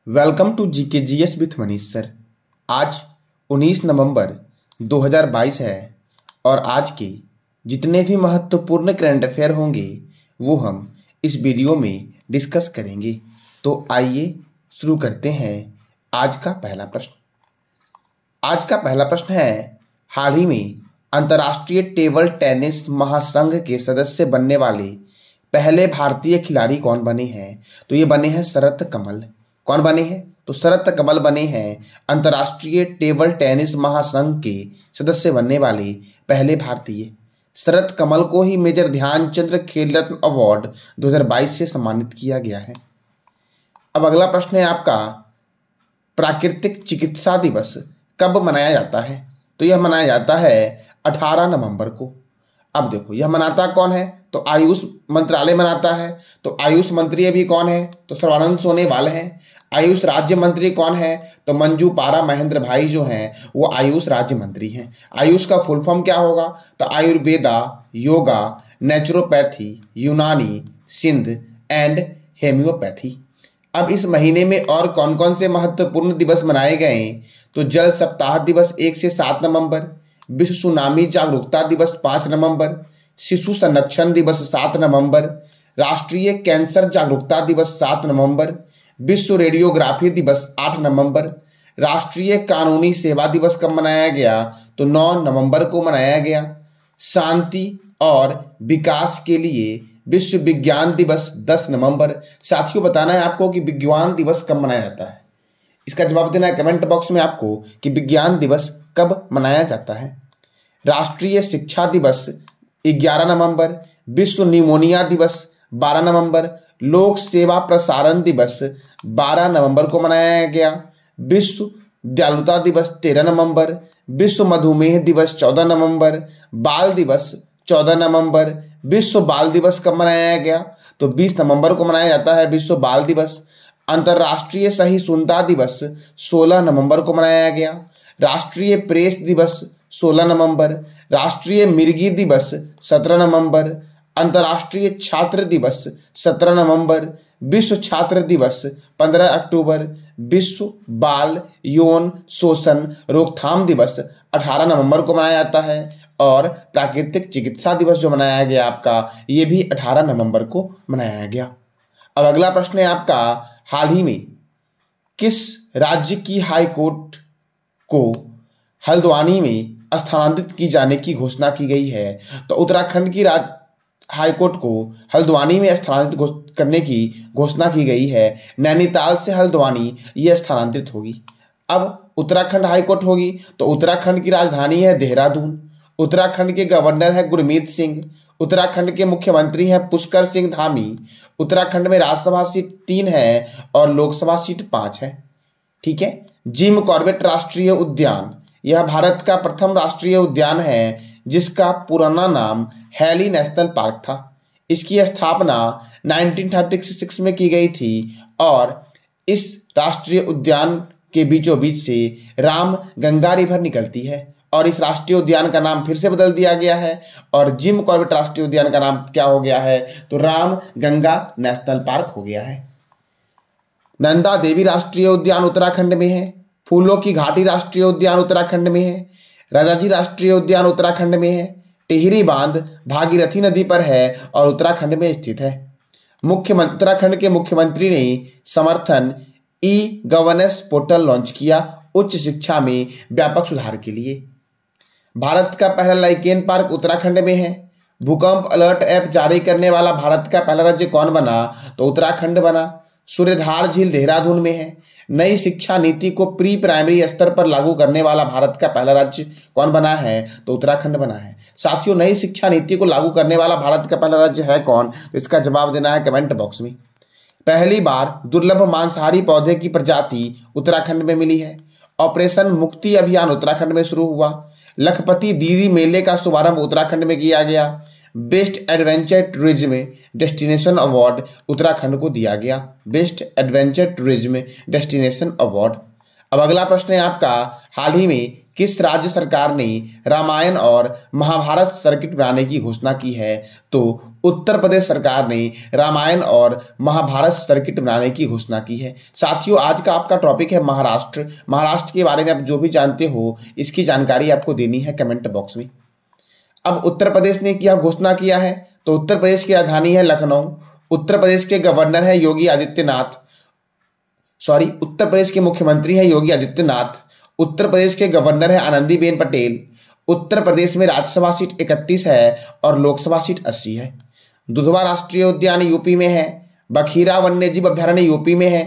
Welcome to GK GS with Manish sir. आज 19 नवंबर 2022 है और आज के जितने भी महत्वपूर्ण करंट अफेयर होंगे वो हम इस वीडियो में डिस्कस करेंगे। तो आइए शुरू करते हैं आज का पहला प्रश्न। आज का पहला प्रश्न है, हाल ही में अंतर्राष्ट्रीय टेबल टेनिस महासंघ के सदस्य बनने वाले पहले भारतीय खिलाड़ी कौन बने हैं? तो ये बने हैं शरत कमल। कौन बने हैं? तो शरत कमल बने हैं अंतर्राष्ट्रीय टेबल टेनिस महासंघ के सदस्य बनने वाले पहले भारतीय। शरत कमल को ही मेजर ध्यानचंद खेल रत्न अवार्ड 2022 से सम्मानित किया गया है। अब अगला प्रश्न है आपका, प्राकृतिक चिकित्सा दिवस कब मनाया जाता है? तो यह मनाया जाता है 18 नवंबर को। अब देखो, यह मनाता कौन है? तो आयुष मंत्रालय मनाता है। तो आयुष मंत्री अभी कौन है? तो सर्बानंद सोनोवाल हैं। आयुष राज्य मंत्री कौन है? तो मंजू पारा महेंद्र भाई जो हैं वो आयुष राज्य मंत्री हैं। आयुष का फुल फॉर्म क्या होगा? तो आयुर्वेदा, योगा, नेचुरोपैथी, यूनानी, सिंध एंड हेम्योपैथी। अब इस महीने में और कौन कौन से महत्वपूर्ण दिवस मनाए गए? तो जल सप्ताह दिवस 1 से 7 नवंबर, विश्व सुनामी जागरूकता दिवस 5 नवंबर, शिशु संरक्षण दिवस 7 नवंबर, राष्ट्रीय कैंसर जागरूकता दिवस 7 नवंबर, विश्व रेडियोग्राफी दिवस 8 नवंबर, राष्ट्रीय कानूनी सेवा दिवस कब मनाया गया? तो 9 नवंबर को मनाया गया। शांति और विकास के लिए विश्व विज्ञान दिवस 10 नवंबर। साथियों, बताना है आपको कि विज्ञान दिवस कब मनाया जाता है। इसका जवाब देना है कमेंट बॉक्स में आपको कि विज्ञान दिवस कब मनाया जाता है। राष्ट्रीय शिक्षा दिवस 11 नवंबर, विश्व न्यूमोनिया दिवस 12 नवंबर, लोक सेवा प्रसारण दिवस 12 नवंबर को मनाया गया। विश्व दयालुता दिवस 13 नवंबर, विश्व मधुमेह दिवस 14 नवंबर, बाल दिवस 14 नवंबर। विश्व बाल दिवस कब मनाया गया? तो 20 नवंबर को मनाया जाता है विश्व बाल दिवस। अंतर्राष्ट्रीय सहिष्णुता दिवस 16 नवंबर को मनाया गया। राष्ट्रीय प्रेस दिवस 16 नवंबर, राष्ट्रीय मिर्गी दिवस 17 नवंबर, अंतर्राष्ट्रीय छात्र दिवस 17 नवंबर, विश्व छात्र दिवस 15 अक्टूबर, विश्व बाल यौन शोषण रोकथाम दिवस 18 नवंबर को मनाया जाता है और प्राकृतिक चिकित्सा दिवस जो मनाया गया आपका, ये भी 18 नवंबर को मनाया गया। अब अगला प्रश्न है आपका, हाल ही में किस राज्य की हाई कोर्ट को हल्द्वानी में स्थानांतरित की जाने की घोषणा की गई है? तो उत्तराखंड की हाई कोर्ट को हल्द्वानी में स्थानांतरित करने की घोषणा की गई है। नैनीताल से हल्द्वानी ये स्थानांतरित होगी। अब उत्तराखंड हाई कोर्ट होगी तो उत्तराखंड की राजधानी है देहरादून। उत्तराखंड के गवर्नर है गुरमीत सिंह। उत्तराखंड के मुख्यमंत्री हैं पुष्कर सिंह धामी। उत्तराखंड में राज्यसभा सीट 3 है और लोकसभा सीट 5 है। ठीक है। जिम कॉर्बेट राष्ट्रीय उद्यान, यह भारत का प्रथम राष्ट्रीय उद्यान है जिसका पुराना नाम हैली नेशनल पार्क था। इसकी स्थापना 1936 में की गई थी और इस राष्ट्रीय उद्यान के बीचों बीच से राम गंगा रिवर निकलती है और इस राष्ट्रीय उद्यान का नाम फिर से बदल दिया गया है और जिम कॉर्बेट राष्ट्रीय उद्यान का नाम क्या हो गया है? तो राम गंगा नेशनल पार्क हो गया है। नंदा देवी राष्ट्रीय उद्यान उत्तराखंड में है। फूलों की घाटी राष्ट्रीय उद्यान उत्तराखंड में है। राजाजी राष्ट्रीय उद्यान उत्तराखंड में है। टिहरी बांध भागीरथी नदी पर है और उत्तराखंड में स्थित है। उत्तराखंड के मुख्यमंत्री ने समर्थन ई गवर्नेंस पोर्टल लॉन्च किया उच्च शिक्षा में व्यापक सुधार के लिए। भारत का पहला लाइकेन पार्क उत्तराखंड में है। भूकंप अलर्ट ऐप जारी करने वाला भारत का पहला राज्य कौन बना? तो उत्तराखंड बना। सूर्यधार झील देहरादून में है। नई शिक्षा नीति को प्री प्राइमरी स्तर पर लागू करने वाला भारत का पहला राज्य कौन बना है? तो उत्तराखंड बना है। साथियों, नई शिक्षा नीति को लागू करने वाला भारत का पहला राज्य है कौन? तो इसका जवाब देना है कमेंट बॉक्स में। पहली बार दुर्लभ मांसाहारी पौधे की प्रजाति उत्तराखंड में मिली है। ऑपरेशन मुक्ति अभियान उत्तराखंड में शुरू हुआ। लखपति दीदी मेले का शुभारंभ उत्तराखंड में किया गया। Best adventure tourism destination award Uttarakhand को दिया गया। Best adventure tourism destination award. अब अगला प्रश्न है आपका, हाल ही में किस राज्य सरकार ने रामायण और महाभारत सर्किट बनाने की घोषणा की है? तो उत्तर प्रदेश सरकार ने रामायण और महाभारत सर्किट बनाने की घोषणा की है। साथियों, आज का आपका टॉपिक है महाराष्ट्र। महाराष्ट्र के बारे में आप जो भी जानते हो इसकी जानकारी आपको देनी है कमेंट बॉक्स में। अब उत्तर प्रदेश ने क्या घोषणा किया है, तो उत्तर प्रदेश की राजधानी है लखनऊ। उत्तर प्रदेश के गवर्नर है योगी आदित्यनाथ, उत्तर प्रदेश के मुख्यमंत्री है योगी आदित्यनाथ। उत्तर प्रदेश के गवर्नर है आनंदीबेन पटेल। उत्तर प्रदेश में राज्यसभा सीट 31 है और लोकसभा सीट 80 है। दुधवा राष्ट्रीय उद्यान यूपी में है। बखीरा वन्यजीव अभ्यारण्य यूपी में है।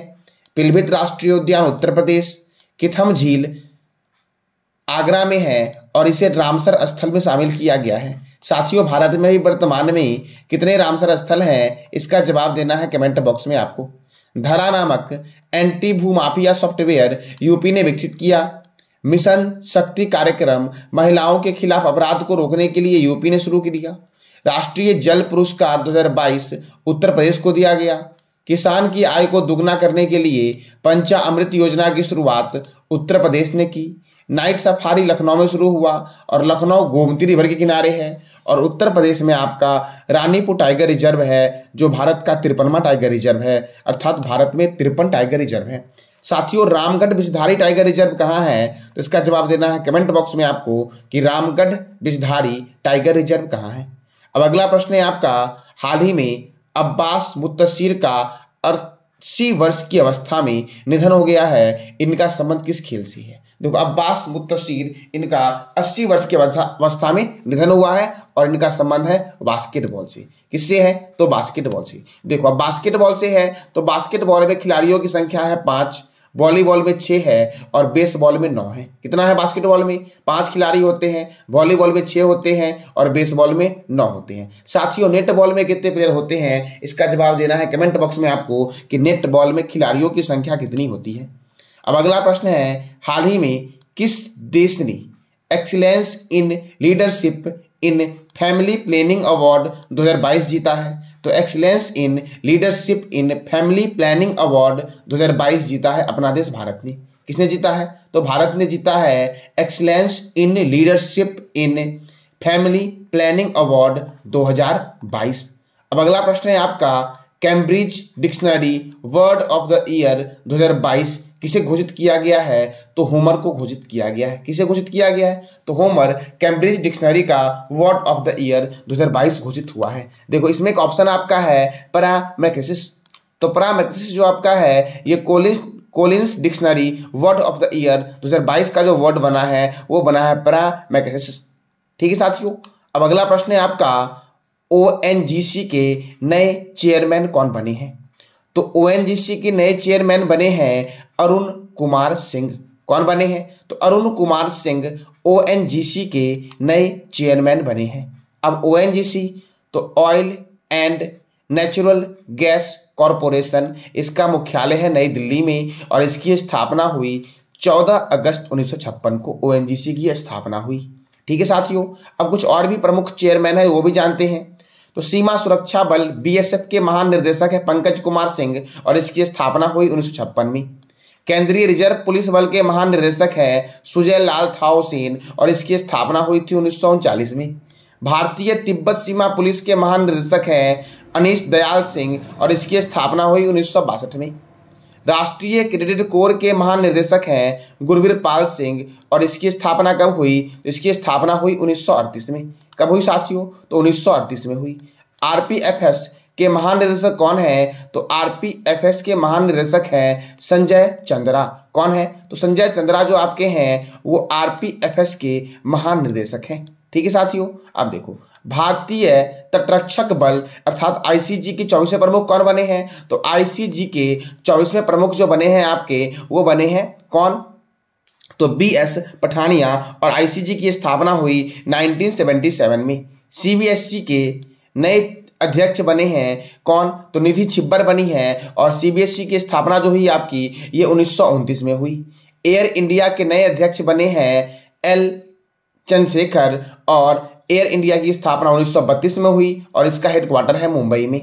पीलीभीत राष्ट्रीय उद्यान उत्तर प्रदेश। किथम झील आगरा में है और इसे रामसर स्थल में शामिल किया गया है। साथियों, भारत में भी वर्तमान में कितने रामसर स्थल हैं, इसका जवाब देना है कमेंट बॉक्स में आपको। धरा नामक एंटी भूमाफिया सॉफ्टवेयर यूपी ने विकसित किया। मिशन शक्ति कार्यक्रम महिलाओं के खिलाफ अपराध को रोकने के लिए यूपी ने शुरू किया। राष्ट्रीय जल पुरस्कार 2022 उत्तर प्रदेश को दिया गया। किसान की आय को दुगना करने के लिए पंचामृत योजना की शुरुआत उत्तर प्रदेश ने की। नाइट सफारी लखनऊ में शुरू हुआ और लखनऊ गोमती रिवर के किनारे है। और उत्तर प्रदेश में आपका रानीपुर टाइगर रिजर्व है जो भारत का 53वां टाइगर रिजर्व है, अर्थात भारत में 53 टाइगर रिजर्व है। साथियों, रामगढ़ विषधारी टाइगर रिजर्व कहाँ है, तो इसका जवाब देना है कमेंट बॉक्स में आपको कि रामगढ़ विषधारी टाइगर रिजर्व कहाँ है। अब अगला प्रश्न है आपका, हाल ही में अब्बास मुत्तसीर का 80 वर्ष की अवस्था में निधन हो गया है। इनका संबंध किस खेल से है? देखो, अब्बास मुत्तसीर इनका 80 वर्ष की अवस्था में निधन हुआ है और इनका संबंध है बास्केटबॉल से। किससे है? तो बास्केटबॉल से। देखो, अब बास्केटबॉल से है तो बास्केटबॉल में खिलाड़ियों की संख्या है 5, वॉलीबॉल में 6 है और बेसबॉल में 9 है। कितना है? बास्केटबॉल में 5 खिलाड़ी होते हैं, वॉलीबॉल में 6 होते हैं और बेसबॉल में 9 होते हैं। साथियों, नेटबॉल में कितने प्लेयर होते हैं, इसका जवाब देना है कमेंट बॉक्स में आपको कि नेटबॉल में खिलाड़ियों की संख्या कितनी होती है। अब अगला प्रश्न है, हाल ही में किस देश ने excellence in leadership in family planning award 2022 जीता है? तो excellence in leadership in family planning award 2022 जीता है अपना देश भारत ने। किसने जीता है? तो भारत ने जीता है excellence in leadership in family planning award 2022। अब अगला प्रश्न है आपका, Cambridge dictionary word of the year 2022 किसे घोषित किया गया है? तो होमर को घोषित किया गया है। किसे घोषित किया गया है? तो होमर कैम्ब्रिज डिक्शनरी का वर्ड ऑफ द ईयर 2022 घोषित हुआ है। देखो, इसमें एक ऑप्शन आपका है पैरामेक्सिस। तो पैरामेक्सिस जो आपका है ये Collins dictionary word of the year 2022 का जो वर्ड बना है वो बना है पैरामेक्सिस। ठीक है साथियों। अब अगला प्रश्न है आपका, ONGC के नए चेयरमैन कौन बने हैं? तो ONGC के नए चेयरमैन बने हैं अरुण कुमार सिंह। कौन बने हैं? तो अरुण कुमार सिंह ONGC के नए चेयरमैन बने हैं। अब ONGC तो oil and natural gas corporation, इसका मुख्यालय है नई दिल्ली में और इसकी स्थापना हुई 14 अगस्त 1956 को ONGC की स्थापना हुई। ठीक है साथियों। अब कुछ और भी प्रमुख चेयरमैन है वो भी जानते हैं। तो सीमा सुरक्षा बल BSF के महानिर्देशक है पंकज कुमार सिंह और इसकी स्थापना हुई 1956 में। केंद्रीय रिजर्व पुलिस बल के महानिर्देशक है सुजय लाल थाओ सेन और इसकी स्थापना हुई थी 1939 में। भारतीय तिब्बत सीमा पुलिस के महानिर्देशक हैं अनीश दयाल सिंह और इसकी स्थापना हुई 1962 में। राष्ट्रीय क्रेडिट कोर के महानिर्देशक हैं गुरवीर पाल सिंह और इसकी स्थापना कब हुई? इसकी स्थापना हुई 1938 में। कब हुई साथियों? तो 1938 में हुई। RPFS के महानिदेशक कौन है? तो RPFS के महानिदेशक हैं संजय चंद्रा। कौन है? तो संजय चंद्रा जो आपके हैं वो RPFS के महानिदेशक हैं। ठीक है साथियों। अब देखो, भारतीय तटरक्षक बल अर्थात ICG के 24वें प्रमुख कौन बने हैं? तो ICG के 24वें प्रमुख जो बने हैं आपके वो बने हैं कौन? तो BS पठानिया और ICG की स्थापना हुई 1977 में। CBSE के नए अध्यक्ष बने हैं कौन? तो निधि छिब्बर बनी है और CBSE की स्थापना जो हुई आपकी ये 1929 में हुई। एयर इंडिया के नए अध्यक्ष बने हैं L चंद्रशेखर और एयर इंडिया की स्थापना 1932 में हुई और इसका हेडक्वार्टर है मुंबई में।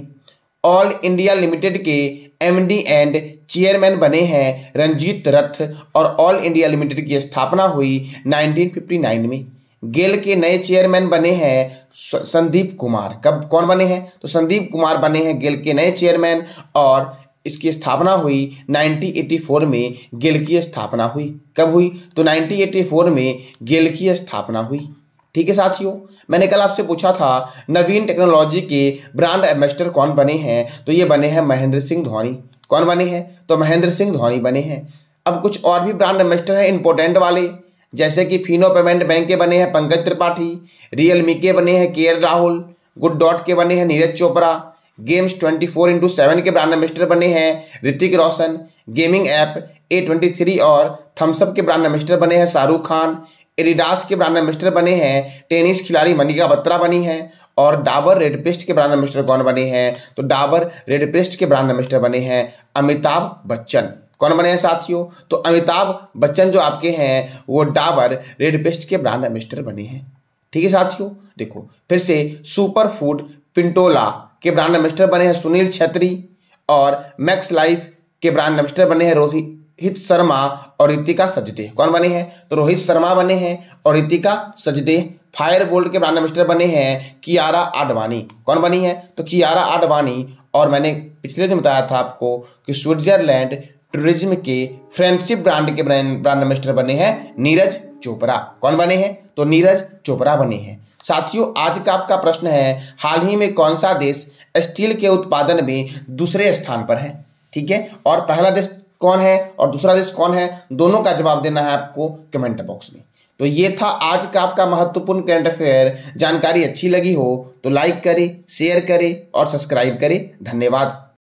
ऑल इंडिया लिमिटेड के MD एंड चेयरमैन बने हैं रंजीत रथ और ऑल इंडिया लिमिटेड की स्थापना हुई 1959 में। गेल के नए चेयरमैन बने हैं संदीप कुमार। कब कौन बने हैं? तो संदीप कुमार बने हैं गेल के नए चेयरमैन और इसकी स्थापना हुई 1984 में। गेल की स्थापना हुई कब हुई? तो 1984 में गेल की स्थापना हुई। ठीक है साथियों, मैंने कल आपसे पूछा था नवीन टेक्नोलॉजी के ब्रांड एम्बेसडर कौन बने हैं, तो ये बने हैं महेंद्र सिंह धोनी। कौन बने हैं? तो महेंद्र सिंह धोनी बने हैं। अब कुछ और भी ब्रांड एम्बेसडर हैं इंपॉर्टेंट वाले, जैसे कि फिनो पेमेंट बैंक के बने हैं पंकज त्रिपाठी, रियलमी के बने हैं के राहुल, गुड डॉट के बने हैं नीरज चोपड़ा, गेम्स 24x7 के ब्रांड एम्बेसडर बने हैं Hrithik Roshan, gaming app A23 और थम्सअप के ब्रांड एम्बेसडर बने हैं शाहरुख खान, एडिडास के ब्रांड एम्बेसडर बने हैं टेनिस खिलाड़ी मनिका बत्रा बनी है, और डाबर रेड पेस्ट के ब्रांड एम्बेसडर कौन बने हैं? तो डाबर रेड पेस्ट के ब्रांड एम्बेसडर बने हैं अमिताभ बच्चन। कौन बने हैं साथियों? तो अमिताभ बच्चन जो आपके हैं वो डाबर रेड पेस्ट के ब्रांड एम्बेसडर बने हैं। ठीक है साथियों, देखो फिर से सुपर फूड पिंटोला के ब्रांड एम्बेसडर बने हैं सुनील छेत्री, और मैक्स लाइफ के ब्रांड एम्बेसडर बने हैं रोहित शर्मा और रितिका सचदे। कौन बने हैं? तो रोहित शर्मा बने हैं और रितिका सचदे। फायर बोल्ट के ब्रांड एम्बेसडर बने हैं कियारा आडवाणी। कौन बनी है? तो कियारा आडवाणी। और मैंने पिछले दिन बताया था आपको कि स्विट्जरलैंड टूरिज्म के फ्रेंडशिप ब्रांड के ब्रांड एम्बेसडर बने हैं नीरज चोपड़ा। कौन बने हैं? तो नीरज चोपड़ा बने हैं। साथियों, आज का आपका प्रश्न है हाल ही में कौन सा देश स्टील के उत्पादन में दूसरे स्थान पर है? ठीक है, और पहला देश कौन है और दूसरा देश कौन है, दोनों का जवाब देना है आपको कमेंट बॉक्स में। तो ये था आज का आपका महत्वपूर्ण करंट अफेयर। जानकारी अच्छी लगी हो तो लाइक करें, शेयर करें और सब्सक्राइब करें। धन्यवाद।